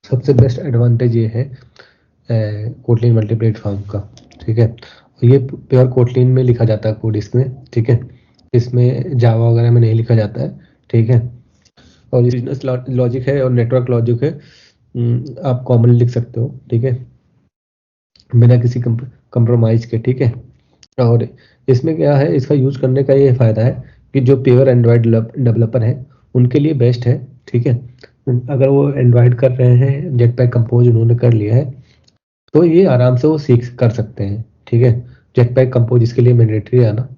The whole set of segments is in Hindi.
सबसे बेस्ट एडवांटेज ये है कोटलिन मल्टी प्लेटफॉर्म का, ठीक है। ये प्योर कोटलिन में लिखा जाता है कोड इसमें, ठीक है। इसमें जावा वगैरह में नहीं लिखा जाता है, ठीक है। और बिजनेस लॉजिक है और नेटवर्क लॉजिक है, आप कॉमन लिख सकते हो, ठीक है, बिना किसी कंप्रोमाइज के, ठीक है। और इसमें क्या है, इसका यूज करने का ये फायदा है कि जो प्योर एंड्रॉयड डेवलपर है उनके लिए बेस्ट है, ठीक है। अगर वो एंड्रॉयड कर रहे हैं, जेटपैक कंपोज उन्होंने कर लिया है, तो ये आराम से वो सीख कर सकते हैं, ठीक है। जेटपैक कंपोज इसके लिए मैंडेटरी है ना,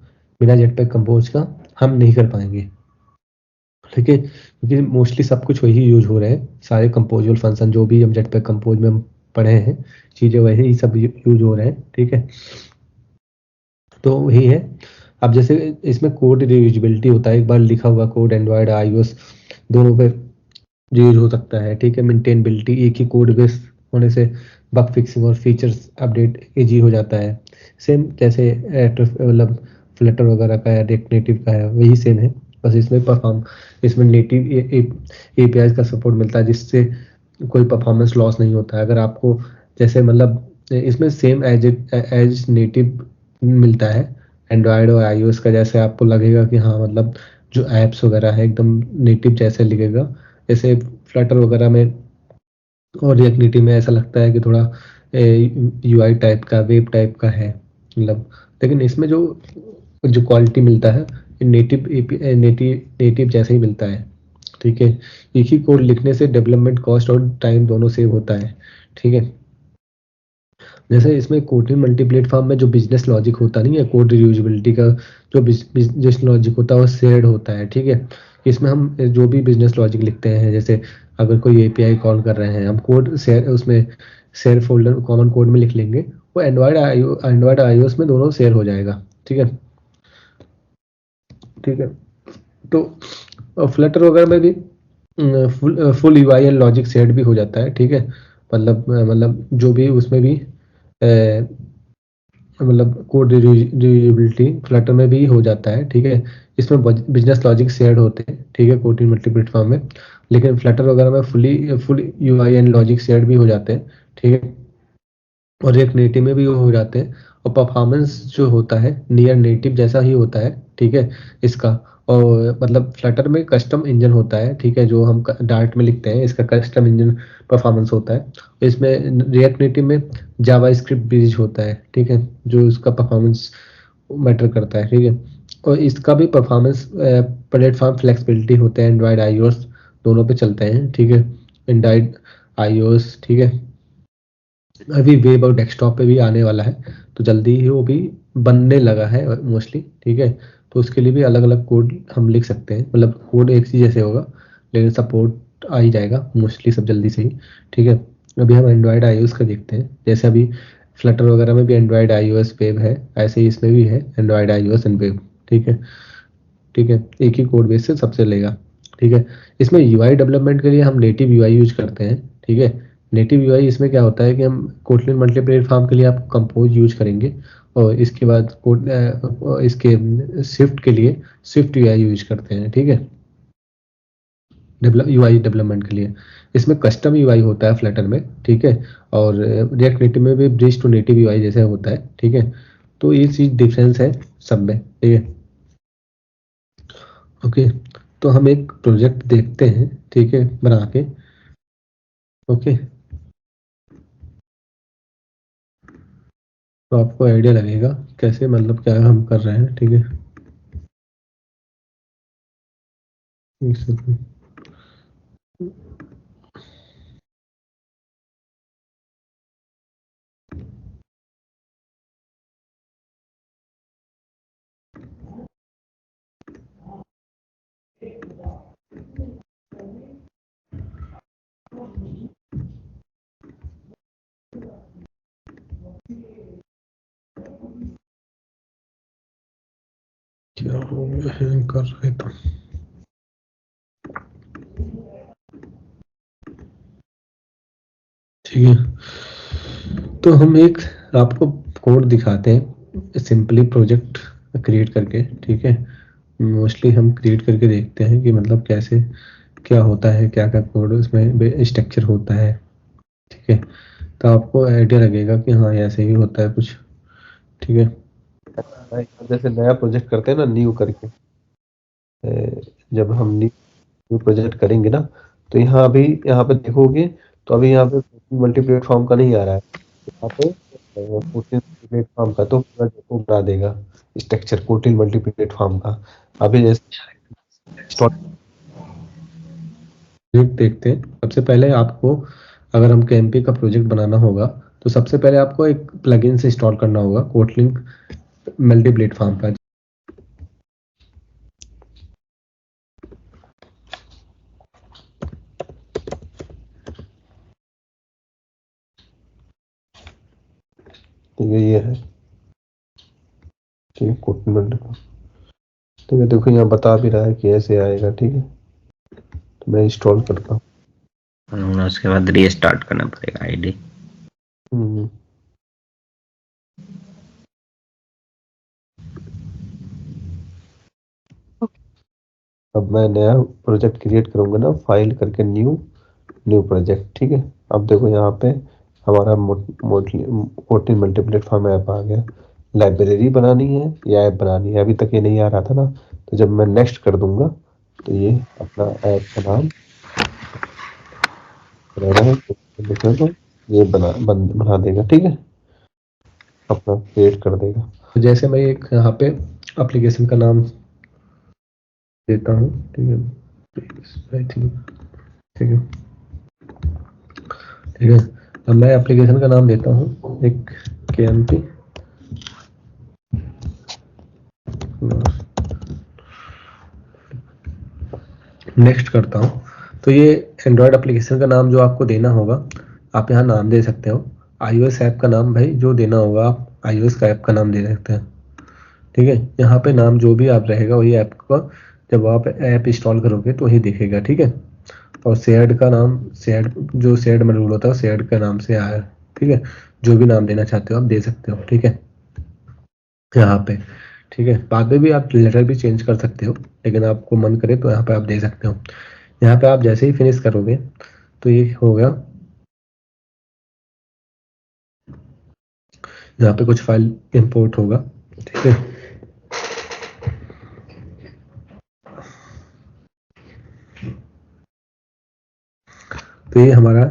बिना जेटपैक कंपोज का हम नहीं कर पाएंगे, ठीक है। क्योंकि मोस्टली सब कुछ वही यूज हो रहे हैं, सारे कंपोजेबल फंक्शन जो भी हम जेटपैक कंपोज में हम पढ़े हैं, चीज़ें वही सब यूज हो रहे हैं, ठीक है। तो वही है। अब जैसे इसमें कोड रियूजेबिलिटी होता है, एक बार लिखा हुआ कोड एंड्रॉयड आईओएस दोनों पे यूज हो सकता है, ठीक है। मेंटेनेबिलिटी, एक ही कोड बेस होने से बग फिक्सिंग और फीचर्स अपडेट इजी हो जाता है। सेम जैसे मतलब फ्लटर वगैरह का है, रिएक्ट नेटिव का है, वही सेम है। बस इसमें नेटिव एपीआई का सपोर्ट मिलता है, जिससे कोई परफॉर्मेंस लॉस नहीं होता है। अगर आपको जैसे मतलब इसमें सेम एज नेटिव मिलता है एंड्रॉयड और आईओएस का, जैसे आपको लगेगा कि हाँ मतलब जो एप्स वगैरह है एकदम नेटिव जैसे लिखेगा, जैसे फ्लटर वगैरह में और रिएक्ट नेटिव में ऐसा लगता है कि थोड़ा यूआई टाइप का, वेब टाइप का है मतलब। लेकिन इसमें जो जो क्वालिटी मिलता है नेटिव नेटिव जैसा ही मिलता है, ठीक है। एक ही कोड लिखने से डेवलपमेंट कॉस्ट और टाइम दोनों सेव होता है, ठीक है। जैसे इसमें कोटलिन मल्टी प्लेटफॉर्म में जो बिजनेस लॉजिक होता नहीं है, कोड रियूजेबिलिटी का जो बिजनेस लॉजिक होता है वो शेयर्ड होता है, ठीक है। इसमें हम जो भी बिजनेस लॉजिक लिखते हैं, जैसे अगर कोई एपीआई कॉल कर रहे हैं, हम कोड शेयर उसमें शेयर फोल्डर कॉमन कोड में लिख लेंगे, वो एंड्रॉयड आईओएस में दोनों शेयर हो जाएगा, ठीक है, ठीक है। तो फ्लटर वगैरह में भी full UI and logic set भी हो जाता है, ठीक है। मतलब जो भी उसमें भी मतलब कोड रियूजेबिलिटी फ्लटर में भी हो जाता है, ठीक है। इसमें बिजनेस लॉजिक शेयर्ड होते हैं, ठीक है, कोटिन मल्टी प्लेटफॉर्म में। लेकिन फ्लटर वगैरह में full UI and logic shared भी हो जाते हैं, ठीक है। और रिएक्ट नेटिव में भी वो हो जाते हैं। और परफॉर्मेंस जो होता है नियर नेटिव जैसा ही होता है, ठीक है, इसका। और मतलब फ्लटर में कस्टम इंजन होता है, ठीक है, जो हम डार्ट में लिखते हैं, इसका कस्टम इंजन परफॉर्मेंस होता है। इसमें रिएक्ट नेटिव में जावा स्क्रिप्ट बेस्ड होता है, ठीक है, जो इसका परफॉर्मेंस मैटर करता है, ठीक है। और इसका भी परफॉर्मेंस प्लेटफॉर्म फ्लेक्सिबिलिटी होते हैं, एंड्रॉयड आईओएस दोनों पे चलते हैं, ठीक है। एंड्रॉयड आईओएस, ठीक है, अभी वेब और डेस्कटॉप पे भी आने वाला है, तो जल्दी ही वो भी बनने लगा है मोस्टली, ठीक है। तो उसके लिए भी अलग अलग कोड हम लिख सकते हैं, मतलब कोड एक ही जैसे होगा, लेकिन सपोर्ट आ ही जाएगा मोस्टली सब जल्दी से ही, ठीक है। अभी हम एंड्रॉयड आईओएस का देखते हैं, जैसे अभी फ्लटर वगैरह में भी एंड्रॉयड आईओएस वेब है, ऐसे ही इसमें भी है एंड्रॉयड आईओएस एंड वेब, ठीक है, ठीक है। एक ही कोड बेस से सब चलेगा, ठीक है। इसमें यूआई डेवलपमेंट के लिए हम नेटिव यूआई यूज करते हैं, ठीक है। नेटिव यूआई इसमें क्या होता है कि हम कोटलिन मल्टी प्लेटफॉर्म के लिए आप कंपोज यूज करेंगे, और इसके बाद कोड इसके स्विफ्ट के लिए स्विफ्ट यूआई यूज करते हैं, ठीक है, यूआई डेवलपमेंट के लिए। इसमें कस्टम यूआई होता है फ्लटर में, ठीक है। और रिएक्ट नेटिव में भी ब्रिज टू नेटिव यूआई जैसे होता है, ठीक है। तो ये चीज डिफरेंस है सब में, ठीक है, ओके। तो हम एक प्रोजेक्ट देखते हैं, ठीक है, बना के, ओके। तो आपको आइडिया लगेगा कैसे मतलब क्या हम कर रहे हैं, ठीक है। एक सेकंड। क्या हो गया, हैंग कर रहे तो। ठीक है, तो हम एक आपको कोड दिखाते हैं सिंपली प्रोजेक्ट क्रिएट करके, ठीक है। मोस्टली हम क्रिएट करके देखते हैं कि मतलब कैसे क्या होता है, क्या क्या कोड उसमें स्ट्रक्चर होता है, ठीक है, तो आपको आइडिया लगेगा कि हाँ ऐसे ही होता है कुछ। ठीक है, जैसे नया प्रोजेक्ट करते हैं ना, न्यू करके, जब हम न्यू प्रोजेक्ट करेंगे ना, तो यहाँ पे देखोगे तो अभी यहाँ पे मल्टी प्लेटफॉर्म का नहीं आ रहा है, यहाँ पे कोटिन प्लेटफॉर्म का तो पूरा वो बना देगा स्ट्रक्चर कोटिन मल्टी प्लेटफॉर्म का। अभी जैसे देखते हैं, सबसे पहले आपको अगर हम KMP का प्रोजेक्ट बनाना होगा तो सबसे पहले आपको एक प्लगइन से इंस्टॉल करना होगा कोटलिन मल्टी प्लेटफॉर्म का। तो ये है, ठीक है, कोटलिन मल्टी। तो ये देखो यहाँ बता भी रहा है कि ऐसे आएगा। ठीक है, तो मैं इंस्टॉल करता हूँ। उसके बाद रीस्टार्ट करना पड़ेगा आईडी। अब मैं नया प्रोजेक्ट क्रिएट करूंगा ना, फाइल करके न्यू प्रोजेक्ट। ठीक है, अब देखो यहाँ पे हमारा कोटिन मल्टी प्लेटफॉर्म ऐप आ गया। लाइब्रेरी बनानी है या ऐप बनानी है, अभी तक ये नहीं आ रहा था ना, तो जब मैं नेक्स्ट कर दूंगा तो ये अपना ऐप का नाम तो ये बना देगा। ठीक है, अपना क्रिएट कर देगा। तो जैसे मैं एक यहाँ पे एप्लीकेशन का नाम देता हूँ। ठीक है, आई थिंक, ठीक है, ठीक है, अब मैं एप्लीकेशन का नाम देता हूँ एक KMP। नेक्स्ट करता हूँ। तो ये एंड्रॉयड एप्लीकेशन का नाम जो आपको देना होगा, आप यहाँ नाम दे सकते हो। iOS ऐप का नाम भाई जो देना होगा आप iOS का ऐप का नाम दे सकते हैं। ठीक है, यहाँ पे नाम जो भी आप रहेगा वही ऐप का, जब आप ऐप इंस्टॉल करोगे तो वही दिखेगा। ठीक है, और शेयर्ड का नाम, शेयर्ड जो शेयर्ड मॉड्यूल होता है शेयर्ड के नाम से आया। ठीक है, जो भी नाम देना चाहते हो आप दे सकते हो। ठीक है, यहाँ पे, ठीक है, बाद में भी आप लेटर भी चेंज कर सकते हो, लेकिन आपको मन करे तो यहाँ पे आप दे सकते हो। यहाँ पे आप जैसे ही फिनिश करोगे तो ये हो गया, यहाँ पे कुछ फाइल इंपोर्ट होगा। ठीक है, तो ये हमारा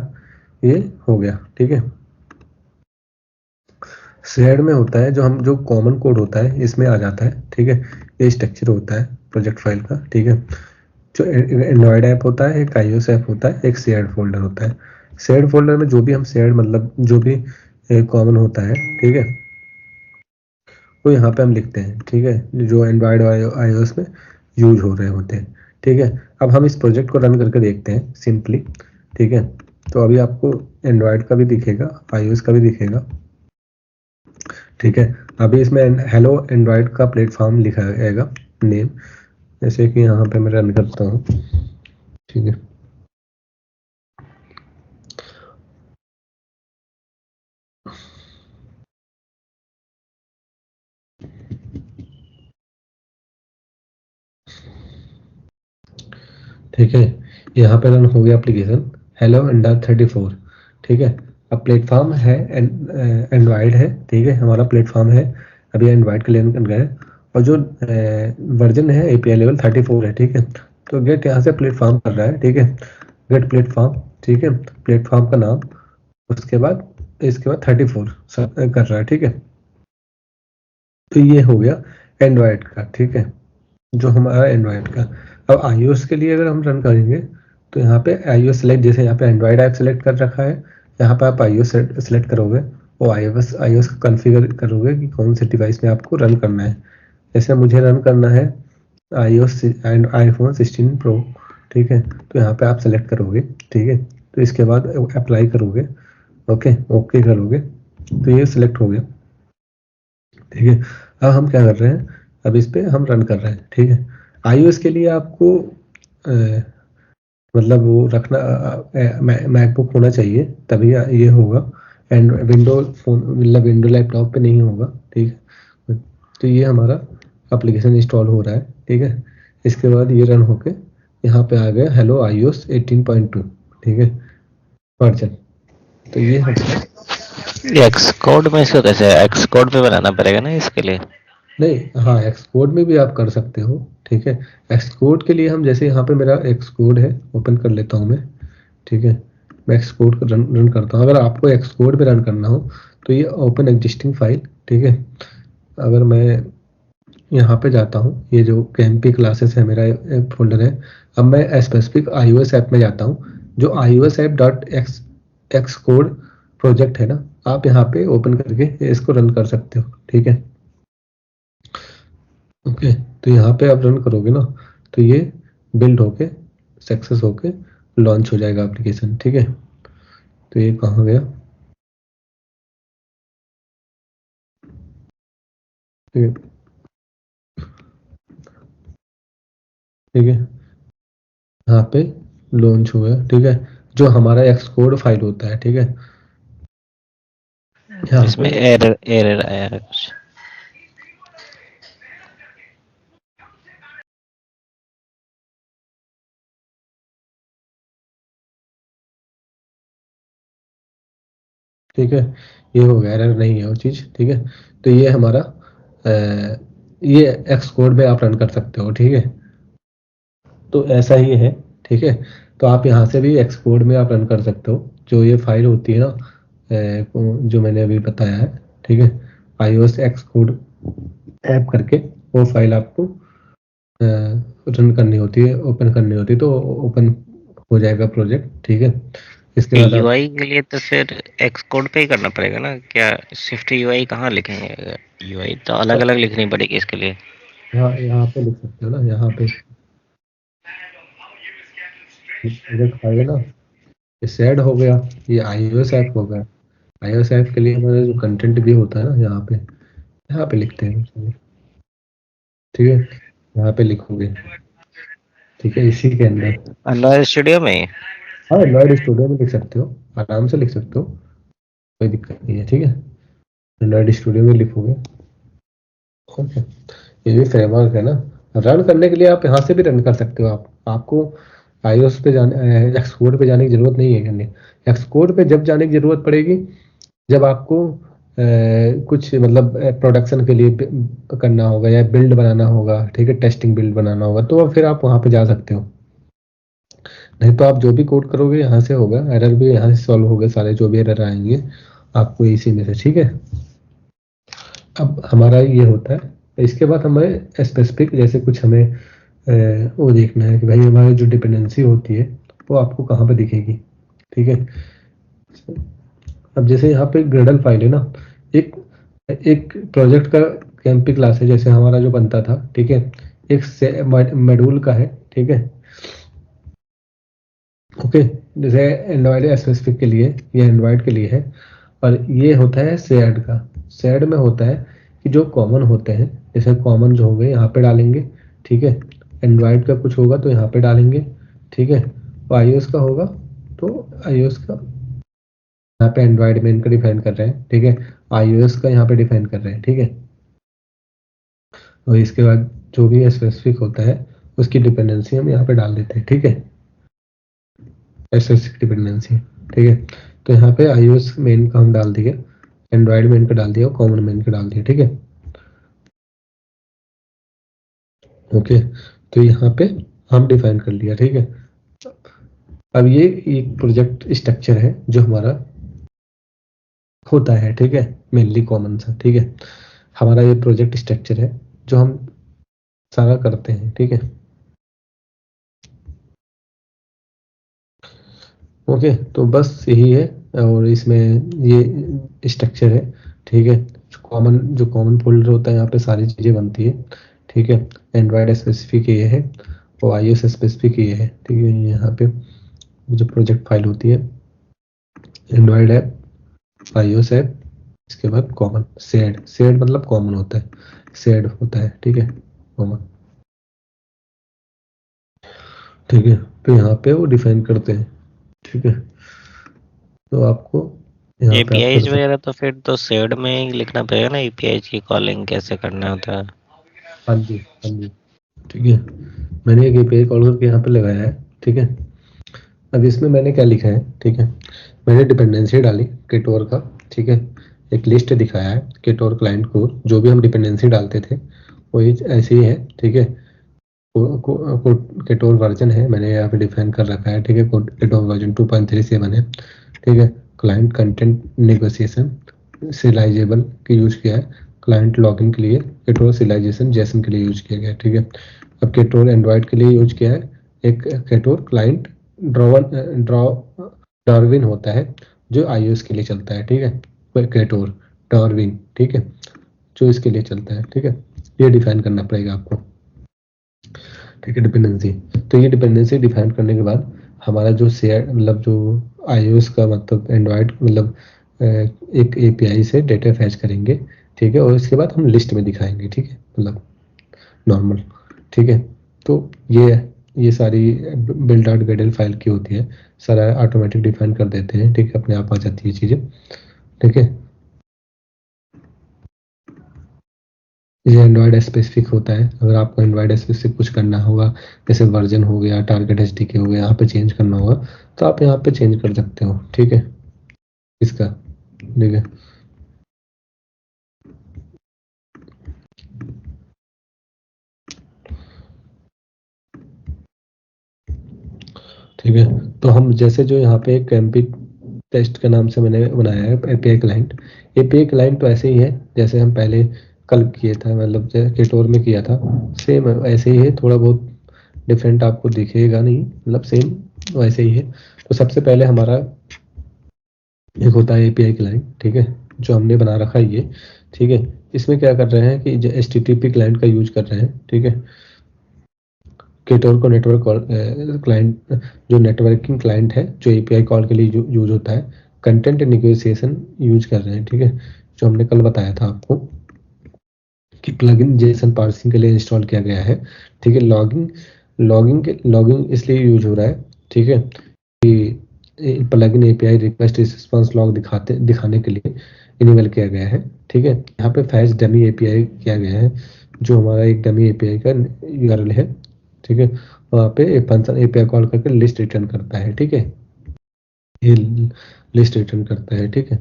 ये हो गया। ठीक है, शेयर्ड में होता है जो कॉमन कोड होता है इसमें आ जाता है। ठीक है, ये स्ट्रक्चर होता है प्रोजेक्ट फाइल का। ठीक है, जो एंड्रॉयड ऐप होता है, एक iOS ऐप होता है, एक शेयर्ड फोल्डर होता है। शेयर्ड फोल्डर में जो भी हम शेयर्ड मतलब जो भी कॉमन होता है, ठीक है, वो यहाँ पे हम लिखते हैं। ठीक है, जो एंड्रॉयड और iOS में यूज हो रहे होते हैं। ठीक है, अब हम इस प्रोजेक्ट को रन करके देखते हैं सिंपली। ठीक है, तो अभी आपको एंड्रॉयड का भी दिखेगा, iOS का भी दिखेगा। ठीक है, अभी इसमें हेलो एंड्रॉयड का प्लेटफॉर्म लिखा जाएगा नेम, जैसे कि यहाँ पे मैं रन करता हूँ। ठीक है, ठीक है, यहाँ पे रन हो गया एप्लीकेशन हेलो अंडर 34। ठीक है, अब प्लेटफॉर्म है एंड्रॉयड है। ठीक है, हमारा प्लेटफॉर्म है, अभी एंड्रॉयड के लिए गए, और जो वर्जन है API लेवल 34 है। ठीक है, तो गेट यहाँ से प्लेटफॉर्म कर रहा है। ठीक है, गेट प्लेटफॉर्म। ठीक है, प्लेटफॉर्म का नाम, उसके बाद इसके बाद 34 कर रहा है। ठीक है, तो ये हो गया एंड्रॉयड का। ठीक है, जो हमारा एंड्रॉयड का। अब iOS के लिए अगर हम रन करेंगे तो यहाँ पे iOS सेलेक्ट, जैसे यहाँ पे एंड्रॉयड ऐप सेलेक्ट कर रखा है, यहाँ पे आप iOS सेलेक्ट करोगे, वो iOS कॉन्फ़िगर करोगे कि कौन से डिवाइस में आपको रन करना है। जैसे मुझे रन करना है iOS एंड iPhone 16 Pro। ठीक है, तो यहाँ पे आप सेलेक्ट करोगे। ठीक है, तो इसके बाद अप्लाई करोगे, ओके करोगे, तो ये सिलेक्ट हो गया। ठीक है, अब हम क्या कर रहे हैं, अब इस पे हम रन कर रहे हैं। ठीक है, iOS के लिए आपको मतलब वो रखना मैकबुक होना चाहिए, तभी ये होगा। एंड विंडो फोन मतलब विंडो लैपटॉप पे नहीं होगा। ठीक है, तो ये हमारा एप्लीकेशन इंस्टॉल हो रहा है। ठीक है, इसके बाद ये रन होके यहाँ पे आ गया हेलो iOS 18.2। ठीक है, वर्जन। तो ये हमारा एक्स कोड में इसको कैसे एक्स कोड पे बनाना पड़ेगा ना इसके लिए? नहीं, हाँ एक्स कोड में भी आप कर सकते हो, ठीक है। एक्स कोड के लिए हम जैसे यहाँ पे मेरा एक्स कोड है, ओपन कर लेता हूँ मैं, ठीक है। मैं एक्स कोड रन करता हूँ। अगर आपको एक्स कोड पे रन करना हो तो ये ओपन एग्जिस्टिंग फाइल, ठीक है। अगर मैं यहाँ पे जाता हूँ, ये जो KMP क्लासेस है मेरा फोल्डर है। अब मैं स्पेसिफिक iOS ऐप में जाता हूँ, जो iOS app dot x code project है ना, आप यहाँ पे ओपन करके इसको रन कर सकते हो, ठीक है। ओके, तो यहाँ पे आप रन करोगे ना, तो ये बिल्ड होके सक्सेस होके लॉन्च हो जाएगा एप्लीकेशन, ठीक है। तो ये कहाँ गया, ठीक है, ठीक है, यहाँ पे लॉन्च हुआ है, ठीक है। जो हमारा एक्स कोड फाइल होता है, ठीक है, यहाँ इसमें पे एरर आया है कुछ। ठीक है, ये हो गया, एरर नहीं है वो चीज़, ठीक है। तो ये हमारा ये एक्स कोड में आप रन कर सकते हो, ठीक है। तो ऐसा ही है, ठीक है। तो आप यहाँ से भी एक्स कोड में आप रन कर सकते हो, जो ये फाइल होती है ना, जो मैंने अभी बताया है, ठीक है। iOS एक्स कोड ऐप करके वो फाइल आपको रन करनी होती है, ओपन करनी होती है, तो ओपन हो जाएगा प्रोजेक्ट, ठीक है। इसके बाद आप यूआई के लिए तो फिर एक्स कोड पे ही करना पड़ेगा ना क्या? स्विफ्ट यूआई कहाँ लिखेंगे? यूआई तो अलग अलग लिखनी पड़ेगी इसके लिए। यहाँ पे लिख सकते हो ना, यहाँ पे प्रोजेक्ट फाइल है ना, ये सेड हो गया, ये iOS ऐप हो गया। iOS ऐप के लिए हमारा जो कंटेंट भी होता है ना, यहाँ पे लिखते हैं, ठीक है। यहाँ पे लिखोगे, ठीक है, इसी के अंदर। एंड्रॉइड स्टूडियो में। हाँ, एंड्रॉइड स्टूडियो में लिख सकते हो, आराम से लिख सकते हो, कोई दिक्कत नहीं है, ठीक है। एंड्रॉइड स्टूडियो में लिखोगे, ओके। ये भी फ्रेमवर्क है ना, रन करने के लिए आप यहाँ से भी रन कर सकते हो। आपको iOS पे जाने, एक्सकोड पे जाने की जरूरत नहीं है करने। एक्सकोड पे जब जाने की जरूरत पड़ेगी, जब आपको कुछ मतलब प्रोडक्शन के लिए करना होगा या बिल्ड बनाना होगा, ठीक है, टेस्टिंग बिल्ड बनाना होगा, तो फिर आप वहाँ पे जा सकते हो। नहीं तो आप जो भी कोड करोगे यहाँ से होगा, एरर भी यहाँ से सॉल्व होगा, सारे जो भी एरर आएंगे आपको इसी में से, ठीक है। अब हमारा ये होता है, इसके बाद हमें स्पेसिफिक जैसे कुछ हमें वो देखना है कि भाई हमारी जो डिपेंडेंसी होती है वो आपको कहाँ पे दिखेगी, ठीक है। अब जैसे यहाँ पे ग्रेडल फाइल है ना, एक एक प्रोजेक्ट का KMP क्लास है, जैसे हमारा जो बनता था, ठीक है, एक मॉड्यूल का है, ठीक है, ओके। जैसे एंड्रॉयड स्पेसिफिक के लिए, ये एंड्रॉयड के लिए है, और ये होता है शेयर्ड का। शेयर्ड में होता है कि जो कॉमन होते हैं, जैसे कॉमन जो होंगे यहाँ पे डालेंगे, ठीक है। एंड्रॉयड का कुछ होगा तो यहाँ पे डालेंगे, ठीक है। और iOS का होगा तो iOS का, यहाँ पे एंड्रॉयड में इनका डिफाइन कर रहे हैं, ठीक है। iOS का यहाँ पे डिफाइन कर रहे हैं, ठीक है। और इसके बाद जो भी स्पेसिफिक होता है उसकी डिपेंडेंसी हम यहाँ पे डाल देते हैं, ठीक है, स्पेसिफिक डिपेंडेंसी, ठीक है। तो यहाँ पे iOS मेन का हम डाल दिए, एंड्रॉयड मेन का डाल दिया, कॉमन मेन का डाल दिया, ठीक है, ओके। तो यहाँ पे हम डिफाइन कर लिया, ठीक है। अब ये एक प्रोजेक्ट स्ट्रक्चर है जो हमारा होता है, ठीक है, मेनली कॉमन सा, ठीक है। हमारा ये प्रोजेक्ट स्ट्रक्चर है जो हम सारा करते हैं, ठीक है, ओके। तो बस यही है, और इसमें ये स्ट्रक्चर है, ठीक है। जो कॉमन फोल्डर होता है यहाँ पे सारी चीज़ें बनती है, ठीक है। एंड्रॉयड स्पेसिफिक ये है और iOS स्पेसिफिक ये है, ठीक है। यहाँ पे जो प्रोजेक्ट फाइल होती है, एंड्रॉयड ऐप, iOS ऐप, इसके बाद कॉमन शेड मतलब कॉमन होता है, शेड होता है, ठीक है, कॉमन, ठीक है। तो यहाँ पे वो डिफाइन करते हैं, ठीक है। तो आपको यहाँ पे आप कर एपीआईज सकते, वगैरह तो फिर तो शेड में ही लिखना पड़ेगा ना, एपीआईज की कॉलिंग कैसे करना होता है। हाँ जी, हाँ जी, ठीक है। मैंने एक API कॉल करके यहाँ पे लगाया है, ठीक है। अब इसमें मैंने क्या लिखा है, ठीक है, मैंने डिपेंडेंसी डाली केटोर का, ठीक है, एक लिस्ट दिखाया है केटोर क्लाइंट को, जो भी हम डिपेंडेंसी डालते थे वही ऐसे ही है, ठीक है। केटोर वर्जन है मैंने यहाँ पे डिफाइन कर रखा है, ठीक है, केटोर वर्जन 2.37 है, ठीक है। क्लाइंट कंटेंट नेगोशिएशन serializable के यूज किया है, क्लाइंट लॉगिंग के लिए केटोर serialization जेसन के लिए यूज किया गया है, ठीक है। अब केटोर एंड्रॉइड के लिए यूज किया है, एक केटोर क्लाइंट डार्विन होता है जो iOS के लिए चलता है, ठीक है, केटोर डार्विन, ठीक है, जो इसके लिए चलता है, ठीक है। ये डिफाइन करना पड़ेगा आपको, ठीक है, डिपेंडेंसी। तो ये डिपेंडेंसी डिफाइन करने के बाद हमारा जो शेयर मतलब जो iOS का मतलब एंड्रॉइड मतलब एक API से डेटा फैच करेंगे, ठीक है, और इसके बाद हम लिस्ट में दिखाएंगे, ठीक है, मतलब नॉर्मल, ठीक है। तो ये सारी बिल्ड आउट ग्रेडल फाइल की होती है, सारा ऑटोमेटिक डिफाइन कर देते हैं, ठीक है, अपने आप आ जाती है चीज़ें, ठीक है। ये एंड्रॉयड स्पेसिफिक होता है, अगर आपको एंड्रॉयड स्पेसिफिक कुछ करना होगा, जैसे वर्जन हो गया, टारगेट SDK हो गया, यहाँ पे चेंज करना होगा तो आप यहाँ पे चेंज कर सकते हो, ठीक है, इसका, ठीक है। ठीक है, तो हम जैसे जो यहाँ पे कैंपी टेस्ट के नाम से मैंने बनाया है API क्लाइंट। API क्लाइंट तो ऐसे ही है जैसे हम पहले कल किए था, मतलब केटोर में किया था, सेम ऐसे ही है, थोड़ा बहुत डिफरेंट आपको दिखेगा नहीं, मतलब सेम वैसे ही है। तो सबसे पहले हमारा एक होता है API क्लाइंट, ठीक है, जो हमने बना रखा है ये, ठीक है। इसमें क्या कर रहे हैं कि जो HTTP क्लाइंट का यूज कर रहे हैं, ठीक है। केटोर को नेटवर्क क्लाइंट जो नेटवर्किंग क्लाइंट है जो API कॉल के लिए यूज होता है, कंटेंट नेगोशिएशन यूज कर रहे हैं, ठीक है, जो हमने कल बताया था आपको कि प्लगइन जेसन पार्सिंग के लिए इंस्टॉल किया गया है, ठीक है। लॉगिंग इसलिए यूज हो रहा है, ठीक है, कि plugin API request response log दिखाने के लिए इनेबल किया गया है, ठीक है। यहाँ पे फैच डमी API किया गया है, जो हमारा एक डमी API का URL है, ठीक है। वहाँ पे एक फंक्शन API कॉल करके लिस्ट रिटर्न करता है, ठीक है, ये लिस्ट रिटर्न करता है, ठीक है।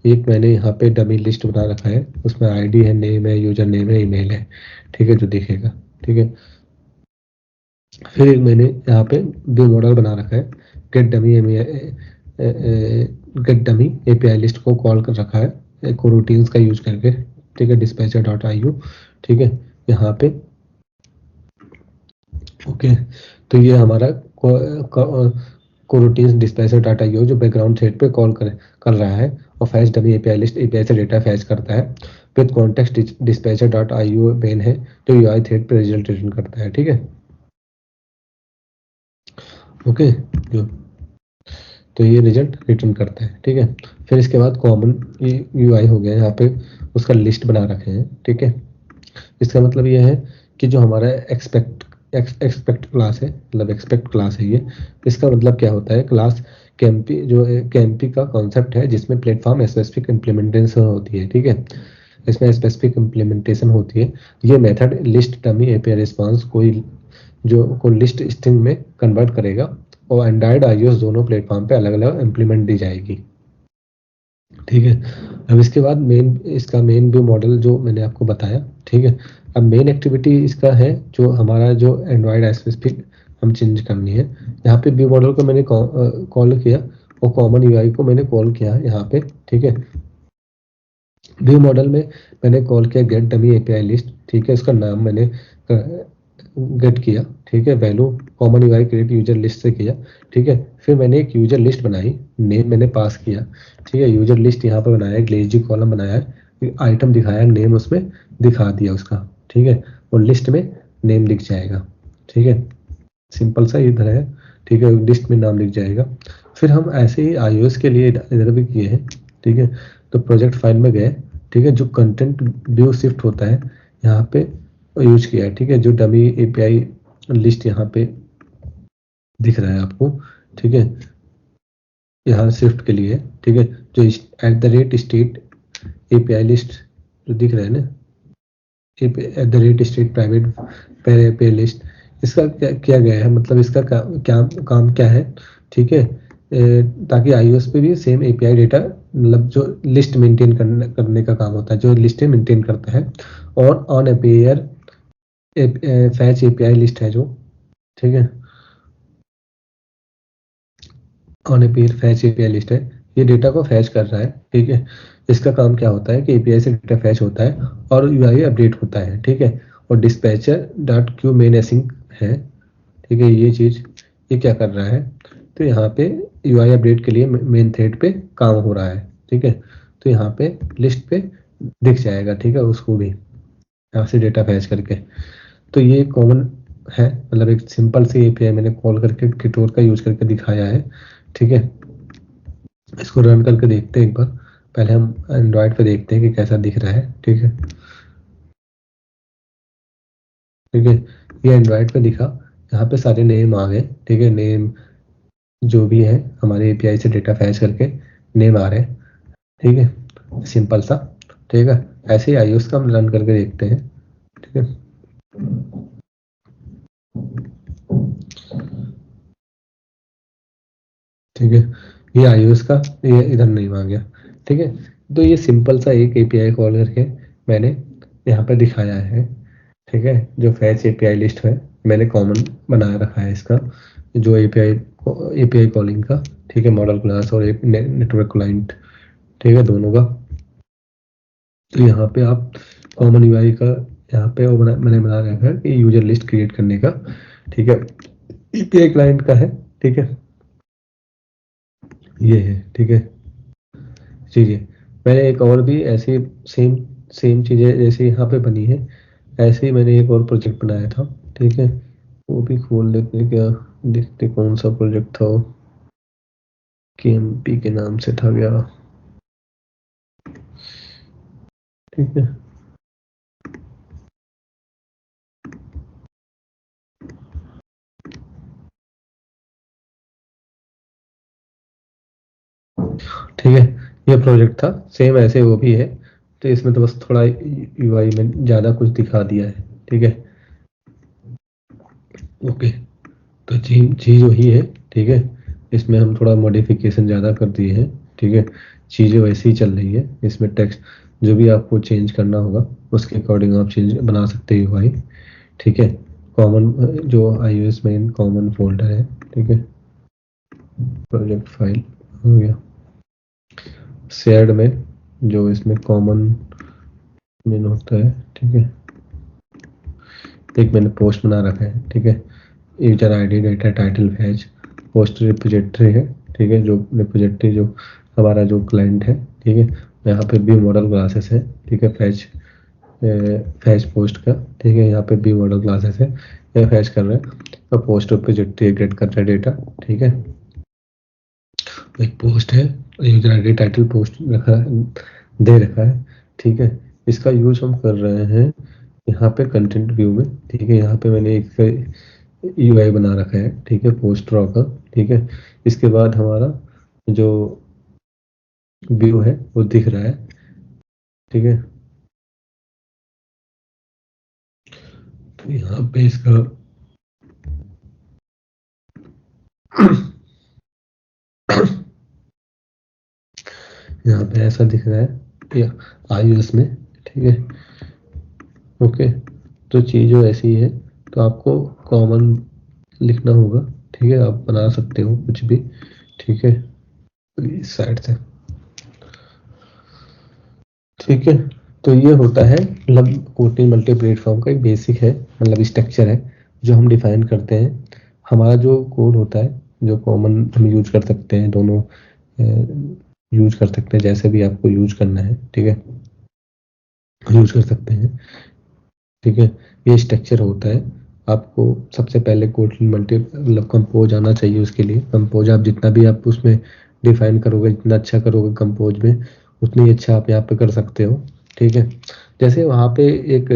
एक मैंने यहाँ पे डमी लिस्ट बना रखा है, उसमें ID है, नेम है, यूजर नेम है, ईमेल है, ठीक है, जो दिखेगा, ठीक है। फिर एक मैंने यहाँ पे व्यू मॉडल बना रखा है, गेट डमी API लिस्ट को कॉल कर रखा है कोरूटीन्स का यूज करके, ठीक है, dispatcher.io, ठीक है, यहाँ पे, ओके। तो ये हमारा कोरूटीन्स dispatcher.io जो बैकग्राउंड थ्रेड पे कॉल कर रहा है, और fetch dummy API list API से डेटा फैच करता है, विद कॉन्टेक्स्ट dispatcher.io मेन है जो UI थ्रेड पे रिजल्ट रिटर्न करता है, ठीक है, ओके। तो ये रिजल्ट रिटर्न करता है, ठीक है। फिर इसके बाद कॉमन UI हो गया, यहाँ पे उसका लिस्ट बना रखे हैं, ठीक है। इसका मतलब ये है कि जो हमारा एक्सपेक्ट क्लास है, मतलब एक्सपेक्ट क्लास है ये, इसका मतलब क्या होता है, क्लास KMP का कॉन्सेप्ट है जिसमें प्लेटफॉर्म स्पेसिफिक इम्प्लीमेंटेशन होती है, ठीक है, इसमें स्पेसिफिक इम्प्लीमेंटेशन होती है। ये method list dummy API response को लिस्ट स्ट्रिंग में कन्वर्ट करेगा, और एंड्रॉइड iOS दोनों प्लेटफॉर्म पे अलग अलग इम्प्लीमेंट दी जाएगी, ठीक है। अब इसके बाद इसका मेन व्यू मॉडल जो मैंने आपको बताया, ठीक है। अब मेन एक्टिविटी इसका है जो हमारा जो एंड्रॉइड स्पेसिफिक हम चेंज करनी है, यहाँ पे व्यू मॉडल को मैंने कॉल किया, और कॉमन UI को मैंने कॉल किया यहाँ पे, ठीक है। व्यू मॉडल में मैंने कॉल किया गेट डमी API लिस्ट, ठीक है, उसका नाम मैंने गेट किया, ठीक है, value common UI create user list से किया, ठीक है। फिर मैंने एक यूजर लिस्ट बनाई, नेम मैंने पास किया, ठीक है, यूजर लिस्ट यहाँ पे बनाया, ग्लेजी कॉलम बनाया है, आइटम दिखाया, नेम उसमें दिखा दिया उसका, ठीक है, और लिस्ट में नेम दिख जाएगा, ठीक है, सिंपल सा इधर है, ठीक है, लिस्ट में नाम लिख जाएगा। फिर हम ऐसे ही iOS के लिए इधर भी किए हैं, ठीक है। तो प्रोजेक्ट फाइल में गए, ठीक है, जो कंटेंट व्यू शिफ्ट होता है यहाँ पे यूज किया है, ठीक है, जो डमी API लिस्ट यहाँ पे दिख रहा है आपको, ठीक है, यहाँ शिफ्ट के लिए, ठीक है, जो @state API लिस्ट जो दिख रहा है ना, @state प्राइवेट पे लिस्ट, इसका क्या किया गया है, मतलब इसका काम क्या है, ठीक है। ताकि iOS पे भी सेम API डेटा मतलब जो लिस्ट मेंटेन करने का काम होता है, जो लिस्टें मेंटेन करता है, और on appear fetch API list है जो, ठीक है, on appear fetch API list है, ये डेटा को फैच कर रहा है, ठीक है। इसका काम क्या होता है कि API से डेटा फैच होता है और UI अपडेट होता है, ठीक है। और डिस्पैचर डॉट क्यू मेन एसिंग है, ठीक है, ये चीज़ ये क्या कर रहा है, तो यहाँ पे UI अपडेट के लिए मेन थ्रेड पे काम हो रहा है, ठीक है। तो यहाँ पे लिस्ट पे दिख जाएगा, ठीक है, उसको भी यहाँ से डेटा फैच करके। तो ये कॉमन है, मतलब एक सिंपल सी API मैंने कॉल करके किटोर का यूज करके दिखाया है, ठीक है। इसको रन करके देखते हैं एक बार, पहले हम एंड्रॉयड पे देखते हैं कि कैसा दिख रहा है, ठीक है। ठीक है, ये एंड्रॉयड पे दिखा, यहाँ पे सारे नेम आ गए, ठीक है, नेम जो भी है हमारे API से डेटा फैच करके नेम आ रहे हैं, ठीक है, सिंपल सा, ठीक है। ऐसे ही iOS का हम रन करके देखते हैं, ठीक है। ठीक है, ये iOS का ये इधर नहीं आ गया, ठीक है। तो ये सिंपल सा एक API कॉल करके मैंने यहाँ पे दिखाया है, ठीक है। जो फैच API लिस्ट है मैंने कॉमन बनाया रखा है इसका, जो API कॉलिंग का, ठीक है, मॉडल क्लास और एक नेटवर्क क्लाइंट, ठीक है, दोनों का। तो यहाँ पे आप कॉमन UI का यहाँ पे वो मैंने बना रखा है कि यूजर लिस्ट क्रिएट करने का, ठीक है, API क्लाइंट का है, ठीक है, ये है, ठीक है चीज़ें। मैंने एक और भी ऐसी सेम सेम चीज़ें जैसे यहाँ पे बनी है, ऐसे ही मैंने एक और प्रोजेक्ट बनाया था, ठीक है, वो भी खोल लेते हैं, क्या देखते कौन सा प्रोजेक्ट था वो, KMP के नाम से था क्या, ठीक है। ठीक है, ये प्रोजेक्ट था सेम ऐसे वो भी है, तो इसमें तो बस थोड़ा UI में ज़्यादा कुछ दिखा दिया है, ठीक है। ओके, तो चीज़ वही है, ठीक है, इसमें हम थोड़ा मॉडिफिकेशन ज़्यादा कर दिए हैं, ठीक है। चीज़ें वैसे ही चल रही है, इसमें टेक्स्ट जो भी आपको चेंज करना होगा उसके अकॉर्डिंग आप चेंज बना सकते हो UI, ठीक है। कॉमन जो iOS में कॉमन फोल्डर है, ठीक है, प्रोजेक्ट फाइल हो गया, शेयर्ड में जो इसमें कॉमन मेन होता है, ठीक है, एक मैंने पोस्ट बना रखा है, ठीक है, user ID data title fetch post repository है, ठीक है, जो रिपोजिटरी जो हमारा जो क्लाइंट है, ठीक है। यहाँ पे भी मॉडल क्लासेस है, ठीक है, फैच पोस्ट का, ठीक है, यहाँ पे भी मॉडल क्लासेस है, ये फैच कर रहे हैं और पोस्ट रिपोजिटरी गेट कर रहा है डेटा, ठीक है। एक पोस्ट है, यूजर ID टाइटल पोस्ट दे रखा है, ठीक है। इसका यूज हम कर रहे हैं यहाँ पे कंटेंट व्यू में, ठीक है। यहाँ पे मैंने एक UI बना रखा है, ठीक है, पोस्ट रॉ का, ठीक है। इसके बाद हमारा जो व्यू है वो दिख रहा है, ठीक है। तो यहाँ पे इसका यहाँ पे ऐसा दिख रहा है या iOS में, ठीक है। ओके, तो चीज़ ऐसी ही है, तो आपको कॉमन लिखना होगा, ठीक है, आप बना सकते हो कुछ भी, ठीक है, इस साइड से, ठीक है। तो ये होता है मतलब कोटली मल्टी प्लेटफॉर्म का एक बेसिक है, मतलब स्ट्रक्चर है जो हम डिफाइन करते हैं। हमारा जो कोड होता है जो कॉमन हम यूज कर सकते हैं, दोनों यूज कर सकते हैं, जैसे भी आपको यूज करना है, ठीक है, यूज कर सकते हैं, ठीक है। ये स्ट्रक्चर होता है। आपको सबसे पहले कोटली मल्टी मतलब कंपोज आना चाहिए, उसके लिए कंपोज आप जितना भी आप उसमें डिफाइन करोगे, जितना अच्छा करोगे कंपोज में, उतनी अच्छा आप यहाँ पे कर सकते हो, ठीक है। जैसे वहाँ पे एक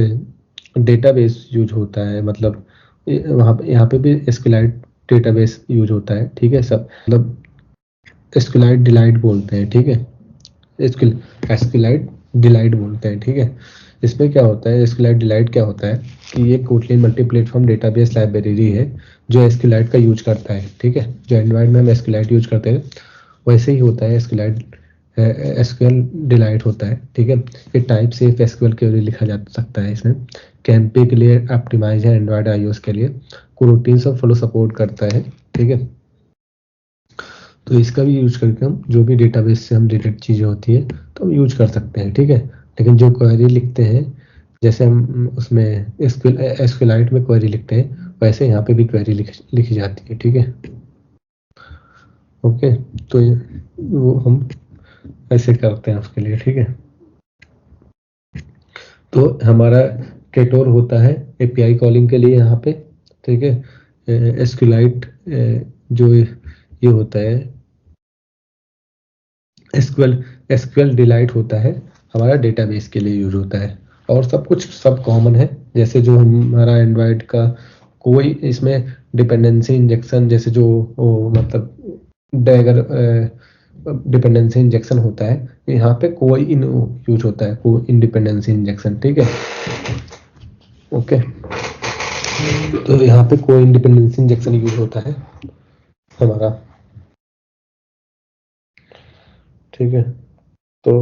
डेटाबेस यूज होता है, मतलब वहाँ पे यहाँ पे भी एसक्यूएलाइट डेटाबेस यूज होता है, ठीक है, सब मतलब एसक्यूएलाइट डिलाइट बोलते हैं, ठीक है, एसक्यूएलाइट डिलाइट बोलते हैं, ठीक है। इसमें क्या होता है, एसक्यूएलाइट डिलाइट क्या होता है कि ये Kotli multi platform database library है जो एसक्यूलाइट का यूज करता है, ठीक है। जो एंड्रॉइड में हम एसक्यूलाइट यूज करते हैं वैसे ही होता है एसक्यूलाइट, एसक्यूएल डिलाइट होता है, ठीक है। ये टाइप सेफ एसक्यूएल क्वेरी लिखा जा सकता है इसमें। कैंपी के लिए ऑप्टिमाइज है एंड्रॉइड आईओएस के लिए। कोरोटीन्स और फ्लो सपोर्ट करता है, ठीक है। तो इसका भी यूज करके हम जो भी डेटाबेस से हम रिलेटेड चीज़ें होती है तो हम यूज कर सकते हैं, ठीक है। लेकिन जो क्वेरी लिखते हैं, जैसे हम उसमें एसक्यूलाइट में क्वेरी लिखते हैं वैसे यहाँ पे भी क्वेरी लिखी जाती है, ठीक है। ओके, तो वो हम ऐसे करते हैं उसके लिए, ठीक है। तो हमारा केटोर होता है एपीआई कॉलिंग के लिए यहाँ पे, ठीक है। एसक्यूलाइट जो ये होता है एसक्यूएल, एसक्यूएल डिलाइट होता है हमारा डेटाबेस के लिए यूज होता है। और सब कुछ सब कॉमन है, जैसे जो हमारा एंड्रॉयड का कोई इसमें डिपेंडेंसी इंजेक्शन, जैसे जो मतलब डैगर डिपेंडेंसी इंजेक्शन होता है, यहाँ पे कोई इन यूज होता है, कोई इंडिपेंडेंसी इंजेक्शन, ठीक है। ओके, तो यहाँ पे कोई इंडिपेंडेंसी इंजेक्शन यूज होता है हमारा, ठीक है। तो